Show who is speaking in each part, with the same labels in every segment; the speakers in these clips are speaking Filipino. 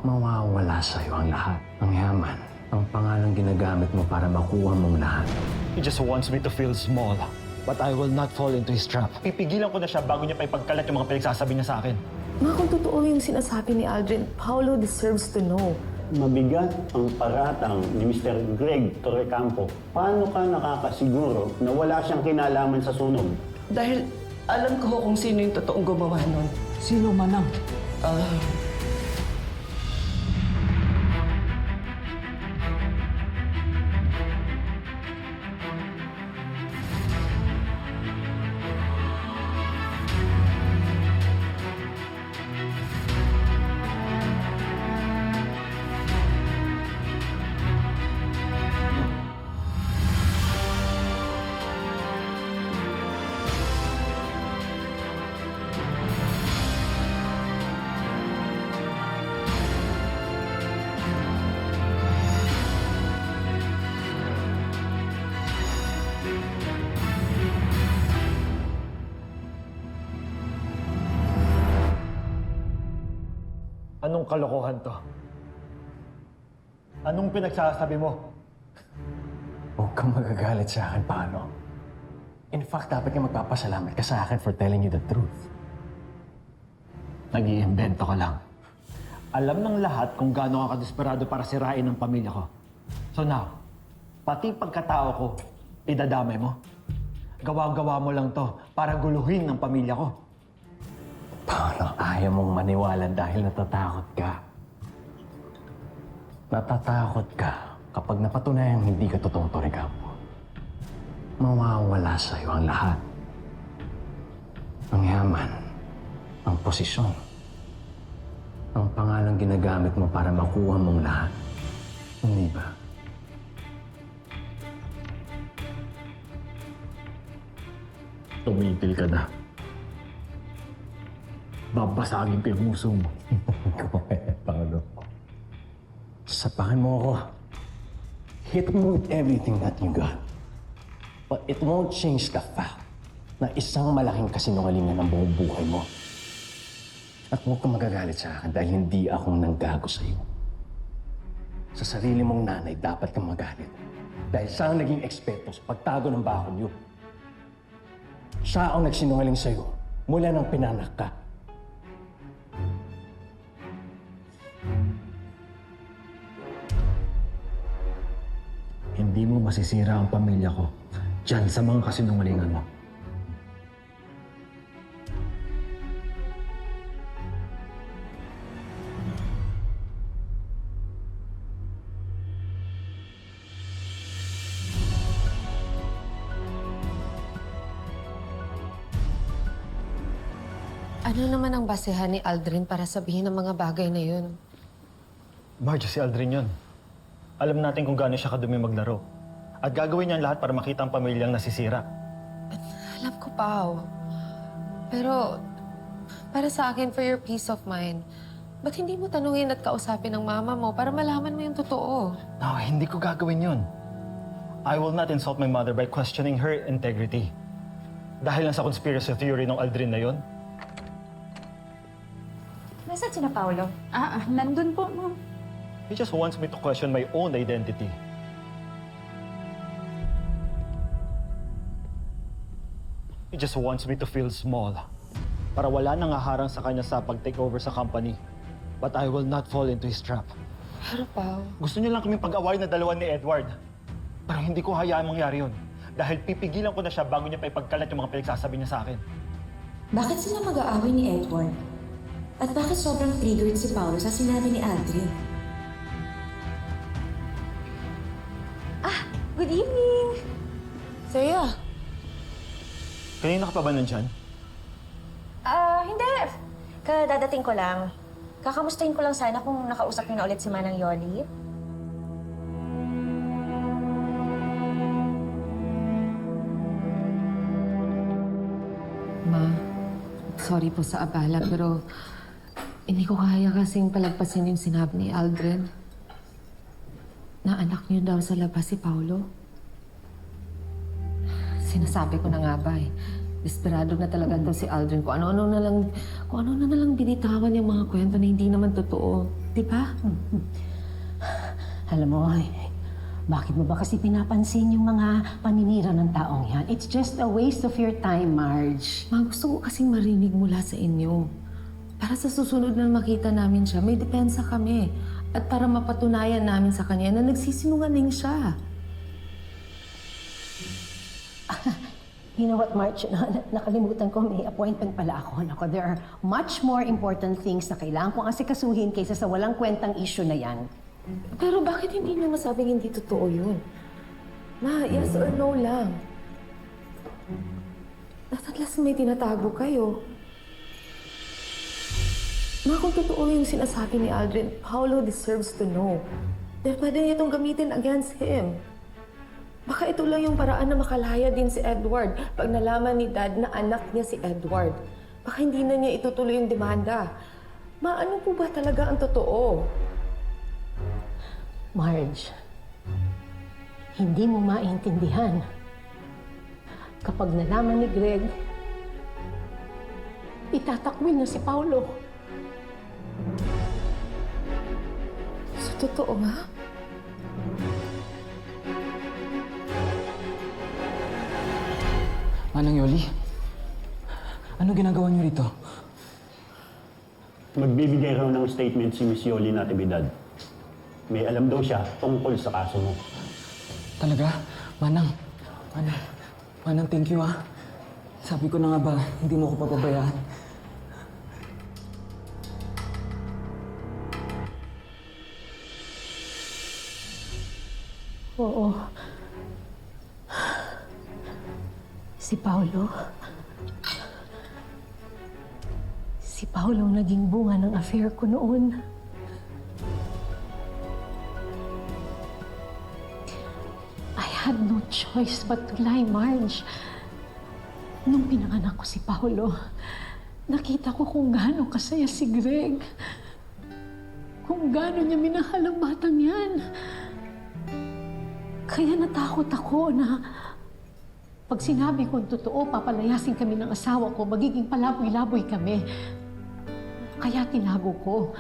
Speaker 1: Mawawala sa'yo ang lahat. Ang yaman, ang pangalang ginagamit mo para makuha mong lahat.
Speaker 2: He just wants me to feel small. But I will not fall into his trap. Pipigilan ko na siya bago niya pa ipagkalat yung mga pinagsasabi niya sa akin.
Speaker 3: Ma, kung totoo yung sinasabi ni Aldrin, Paolo deserves to know.
Speaker 4: Mabigat ang paratang ni Mr. Greg Torrecampo. Paano ka nakakasiguro na wala siyang kinalaman sa sunog?
Speaker 3: Dahil alam ko kung sino yung totoong gumawa nun.
Speaker 2: Sino manang? Anong kalokohan to? Anong pinagsasabi mo?
Speaker 1: Huwag kang magagalit sa akin, Paolo. In fact, dapat kang magpapasalamat ka sa akin for telling you the truth.
Speaker 2: Nag-iimbento ka lang. Alam ng lahat kung gaano ka kadesperado para sirain ang pamilya ko. So now, pati pagkatao ko, idadamay mo. Gawa-gawa mo lang to para guluhin ng pamilya ko.
Speaker 1: Paolo, ayaw mong maniwala dahil natatakot ka. Natatakot ka kapag napatunayang hindi ka totoong Torrecampo. Mawawala sa'yo ang lahat. Ang yaman, ang posisyon, ang pangalang ginagamit mo para makuha mong lahat. Hindi ba?
Speaker 2: Tumigil ka na. Babasagin ko yung muso mo.
Speaker 1: Go ahead, Paolo. Sapahan mo ako. Hit me with everything that you got. But it won't change the fact na isang malaking kasinungalingan ang buong buhay mo. At huwag kang magagalit sa akin dahil hindi akong nanggago sa iyo. Sa sarili mong nanay, dapat kang magalit. Dahil siya ang naging eksperto sa pagtago ng bakod niyo. Siya ang nagsinungaling sa iyo mula nang pinanak ka.
Speaker 2: Hindi mo masisira ang pamilya ko dyan sa mga kasinungalingan mo.
Speaker 3: Ano naman ang basehan ni Aldrin para sabihin ang mga bagay na yun?
Speaker 2: Marge, si Aldrin yun. Alam natin kung gaano siya kadumi maglaro. At gagawin niya ang lahat para makita ang pamilyang nasisira.
Speaker 3: Alam ko, Pao. Pero, para sa akin, for your peace of mind, ba't hindi mo tanungin at kausapin ang mama mo para malaman mo yung totoo?
Speaker 2: No, hindi ko gagawin yun. I will not insult my mother by questioning her integrity. Dahil lang sa conspiracy theory ng Aldrin na yun.
Speaker 5: Nasaan si na Paolo? Nandun po, ma'am.
Speaker 2: He just wants me to question my own identity. He just wants me to feel small. Para wala nang haharang sa kanya sa pag-take over sa company. But I will not fall into his trap.
Speaker 3: Pero, Pao,
Speaker 2: Gusto niyo lang kaming pag-away na dalawa ni Edward. Pero hindi ko hayaan mangyari yun. Dahil pipigilan ko na siya bago niya pa ipagkalat yung mga pinagsasabi niya sa akin.
Speaker 5: Bakit sila mag-aaway ni Edward? At bakit sobrang triggered si Paolo sa sinabi ni Aldrin? Good evening!
Speaker 3: Saya.
Speaker 2: Kanina ka pa ba nandyan?
Speaker 5: Hindi. Kadadating ko lang. Kakamustahin ko lang sana kung nakausap niyo na ulit si Manang Yoli.
Speaker 3: Ma, sorry po sa abala, pero hindi ko kaya kasing palagpasin yung sinabi ni Aldrin. Na anak niyo daw sa labas si Paolo. Sinasabi ko na nga ba eh. Desperado na talaga to si Aldrin. Kung ano na lang binitawan yung mga kwento na hindi naman totoo. Di ba?
Speaker 6: Alam mo, bakit mo ba kasi pinapansin yung mga paninira ng taong yan? It's just a waste of your time, Marge.
Speaker 3: Ma, gusto ko kasing marinig mula sa inyo. Para sa susunod na makita namin siya, may depensa kami. At para mapatunayan namin sa kanya na nagsisinungaling siya.
Speaker 6: You know what, Marge? Nakalimutan ko, may appointment pala ako. Nako, there are much more important things na kailangan kong asikasuhin kaysa sa walang kwentang issue na yan.
Speaker 3: Pero bakit hindi niyo masabing hindi totoo yun? Ma, yes or no lang. At least may tinatago kayo. Ma, kung totoo yung sinasabi ni Aldrin, Paolo deserves to know. Dahil pwede niya itong gamitin against him. Baka ito lang yung paraan na makalaya din si Edward pag nalaman ni Dad na anak niya si Edward. Baka hindi na niya itutuloy yung demanda. Ma, ano po ba talaga ang totoo?
Speaker 6: Marge, hindi mo maintindihan. Kapag nalaman ni Greg, itatakwil na si Paolo.
Speaker 3: So, totoo nga?
Speaker 7: Manang Yoli, ano ginagawa niyo rito?
Speaker 4: Magbibigay raw ng statement si Miss Yoli Natividad. May alam daw siya tungkol sa kaso mo.
Speaker 7: Talaga? Manang, thank you ah. Sabi ko na nga ba, hindi mo ko papabayaan.
Speaker 6: Oo. Si Paolo. Si Paolo ang naging bunga ng affair ko noon. I had no choice but to lie, Marge. Nung pinanganak ko si Paolo, nakita ko kung gaano kasaya si Greg. Kung gaano niya minahal ang batang yan. Kaya natakot ako na pag sinabi kong totoo, papalayasin kami ng asawa ko, magiging palaboy-laboy kami. Kaya tinago ko.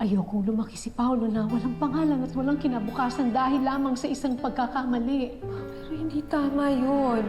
Speaker 6: Ayokong lumaki si Paolo na walang pangalan at walang kinabukasan dahil lamang sa isang pagkakamali.
Speaker 3: Pero hindi tama yun.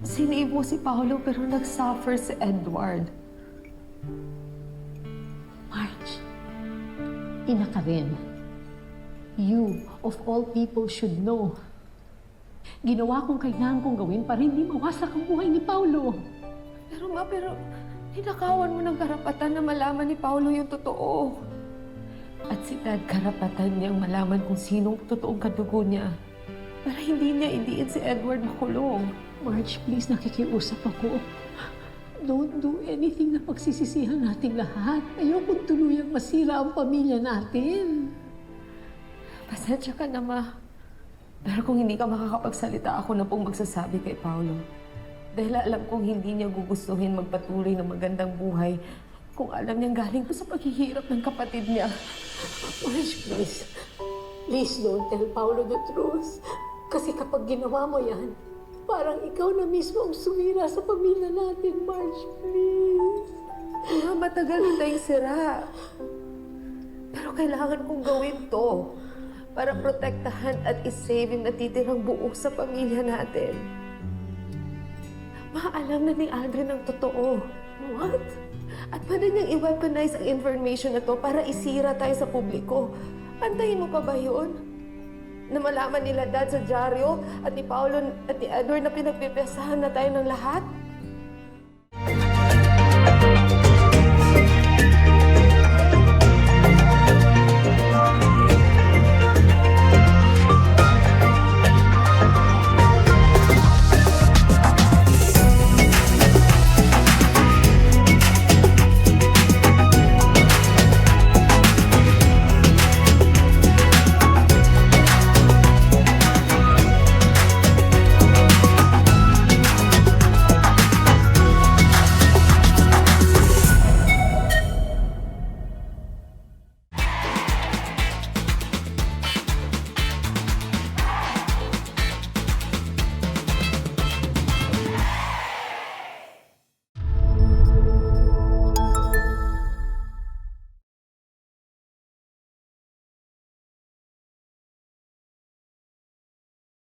Speaker 3: Sinave mo si Paolo pero nag-suffer si Edward.
Speaker 6: Marge, ina ka rin. You, of all people, should know. Ginawa kong kailangan kong gawin para hindi mawasak ang buhay ni Paolo.
Speaker 3: Pero hinakawan mo ng karapatan na malaman ni Paolo yung totoo. At si Dad, karapatan niyang malaman kung sinong totoong kadugo niya. Para hindi niya idiin si Edward makulong.
Speaker 6: Marge, please, nakikiusap ako. Don't do anything na pagsisisihan nating lahat. Ayokong tuluyang masira ang pamilya natin.
Speaker 3: Pasensya ka na, Ma. Pero kung hindi ka makakapagsalita, ako na pong magsasabi kay Paolo. Dahil alam kong hindi niya gugustuhin magpatuloy ng magandang buhay kung alam niyang galing ko sa paghihirap ng kapatid niya.
Speaker 6: Marge, please. Please don't tell Paolo the truth. Kasi kapag ginawa mo yan, parang ikaw na mismo ang sumira sa pamilya natin, Marge, please.
Speaker 3: Ma, matagal na tayong sira. Pero kailangan kong gawin to para protektahan at isave yung natitirang buo sa pamilya natin. Ma, alam na ni Aldrin ang totoo.
Speaker 6: What?
Speaker 3: At pwede niyang i-weaponize ang information na to para isira tayo sa publiko. Antayin mo pa ba yun? Na malaman nila Dad sa dyaryo at ni Paolo at ni Edward na pinagpipesahan na tayo ng lahat?